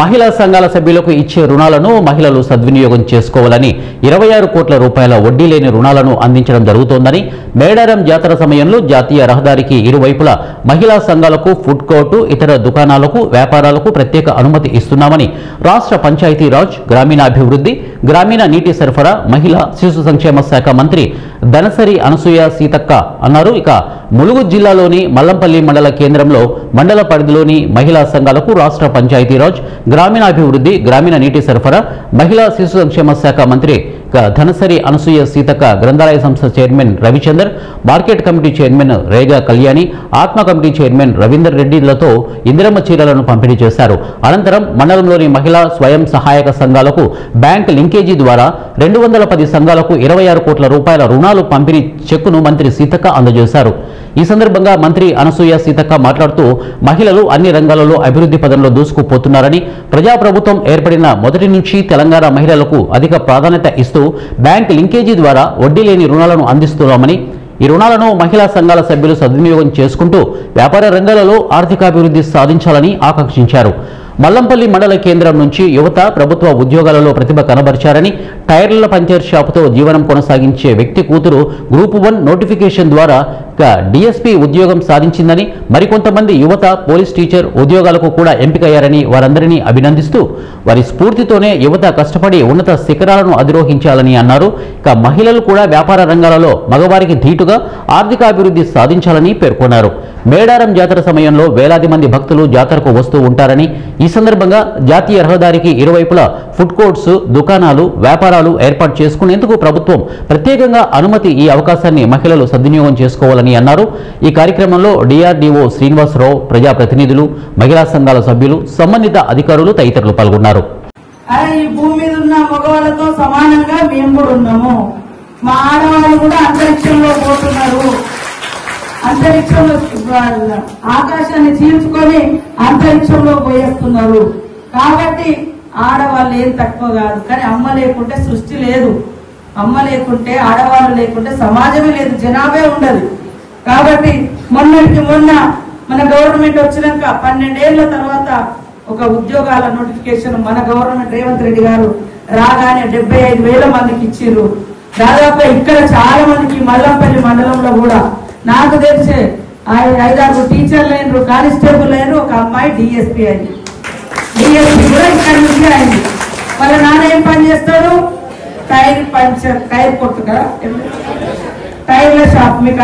మహిళా సంఘాల సభ్యులకు ఇచ్చే రుణాలను మహిళలు సద్వినియోగం చేసుకోవాలని 26 కోట్ల రూపాయల వడ్డీ లేని రుణాలను అందించడం జరుగుతోందని మేడారం జాతర సమయంలో జాతీయ రహదారికి ఇరువైపులా మహిళా సంఘాలకు ఫుడ్ కోర్టు ఇతర దుకాణాలకు వ్యాపారాలకు ప్రత్యేక అనుమతి ఇస్తున్నామని రాష్ట్ర పంచాయతీరాజ్ గ్రామీణాభివృద్ధి గ్రామీణ నీటి సరఫరా మహిళా శిశు సంక్షేమ శాఖ మంత్రి దనసరి అనసూయ సీతక్క అన్నారు. ఇక ములుగు జిల్లాలోని మల్లంపల్లి మండల కేంద్రంలో మండల పరిధిలోని మహిళా సంఘాలకు రాష్ట్ర పంచాయతీరాజ్ గ్రామీణాభివృద్ధి గ్రామీణ నీటి సరఫరా మహిళా శిశు సంక్షేమ శాఖ మంత్రి ధనసరి అనసూయ సీతక్క గ్రంథాలయ సంస్థ chairman Ravichander market committee chairman Rega Kalyani ఆత్మ కమిటీ చైర్మన్ రవీందర్ రెడ్డిలతో ఇందిరమ్మ చీరలను పంపిణీ చేశారు. అనంతరం మండలంలోని మహిళా స్వయం సహాయక సంఘాలకు బ్యాంక్ లింకేజీ ద్వారా 210 సంఘాలకు 26 కోట్ల రూపాయల రుణాలు పంపిణీ చెక్కును మంత్రి సీతక్క అందజేశారు. ఈ సందర్భంగా మంత్రి అనసూయ సీతక్క మాట్లాడుతూ మహిళలు అన్ని రంగాలలో అభివృద్ధి పదంలో దూసుకుపోతున్నారని ప్రజాప్రభుత్వం ఏర్పడిన మొదటి నుంచి తెలంగాణ మహిళలకు అధిక ప్రాధాన్యత ఇస్తూ బ్యాంక్ లింకేజీ ద్వారా వడ్డీ లేని రుణాలను అందిస్తున్నామని ఈ రుణాలను మహిళా సంఘాల సభ్యులు సద్వినియోగం చేసుకుంటూ వ్యాపార రంగాలలో ఆర్థికాభివృద్ధి సాధించాలని ఆకాంక్షించారు. మల్లంపల్లి మండల కేంద్రం నుంచి యువత ప్రభుత్వ ఉద్యోగాలలో ప్రతిభ కనబరిచారని టైర్ల పంచర్ షాపుతో జీవనం కొనసాగించే వ్యక్తి కూతురు గ్రూప్ 1 నోటిఫికేషన్ ద్వారా డిఎస్పీ ఉద్యోగం సాధించిందని మరికొంతమంది యువత పోలీస్ టీచర్ ఉద్యోగాలకు కూడా ఎంపికయ్యారని వారందరినీ అభినందిస్తూ వారి స్ఫూర్తితోనే యువత కష్టపడి ఉన్నత శిఖరాలను అధిరోహించాలని అన్నారు. ఇక మహిళలు కూడా వ్యాపార రంగాలలో మగవారికి ధీటుగా ఆర్థికాభివృద్ధి సాధించాలని పేర్కొన్నారు. మేడారం జాతర సమయంలో వేలాది మంది భక్తులు జాతరకు వస్తూ ఉంటారని ఈ సందర్భంగా జాతీయ రహదారికి ఇరువైపులా ఫుడ్ కోర్ట్స్ దుకాణాలు వ్యాపారాలు ఏర్పాటు చేసుకునేందుకు ప్రభుత్వం ప్రత్యేకంగా అనుమతి ఈ అవకాశాన్ని మహిళలు సద్వినియోగం చేసుకోవాలని అన్నారు. ఈ కార్యక్రమంలో డిఆర్డీఓ శ్రీనివాసరావు ప్రజాప్రతినిధులు మహిళా సంఘాల సభ్యులు సంబంధిత అధికారులు తదితరులు పాల్గొన్నారు. ఈ భూమి మీద ఉన్న మగవాళ్ళతో సమానంగా మేము కూడా ఉన్నాము. మా ఆడవాళ్ళు కూడా అంతరిక్షంలో పోతున్నారు. అంతరిక్షంలో ఆకాశాన్ని చీల్చుకొని అంతరిక్షంలో పోయేస్తున్నారు. కాబట్టి ఆడవాళ్ళు ఏం తక్కువ కాదు. కానీ అమ్మ లేకుంటే సృష్టి లేదు. అమ్మ లేకుంటే ఆడవాళ్ళు లేకుంటే సమాజమే లేదు, జనాభే ఉండదు. కాబట్టి మొన్నటికి మొన్న మన గవర్నమెంట్ వచ్చినాక 12 ఏళ్ల తర్వాత ఒక ఉద్యోగాల నోటిఫికేషన్ మన గవర్నమెంట్ రేవంత్ రెడ్డి గారు రాగానే 75,000 మందికి ఇచ్చిర్రు. దాదాపు ఇక్కడ చాలా మందికి మల్లంపల్లి మండలంలో కూడా నాకు తెలిసే 5-6 టీచర్లు అయినరు, కానిస్టేబుల్ అయినరు, ఒక అమ్మాయి డిఎస్పీ అయింది. డిఎస్పీ కూడా ఇక్కడ నుంచి అయింది. వాళ్ళ నాన్న ఏం పని చేస్తాడు? టైర్ పంచర్, టైర్ కొట్టు కదా, టైర్ల షాప్. మీకు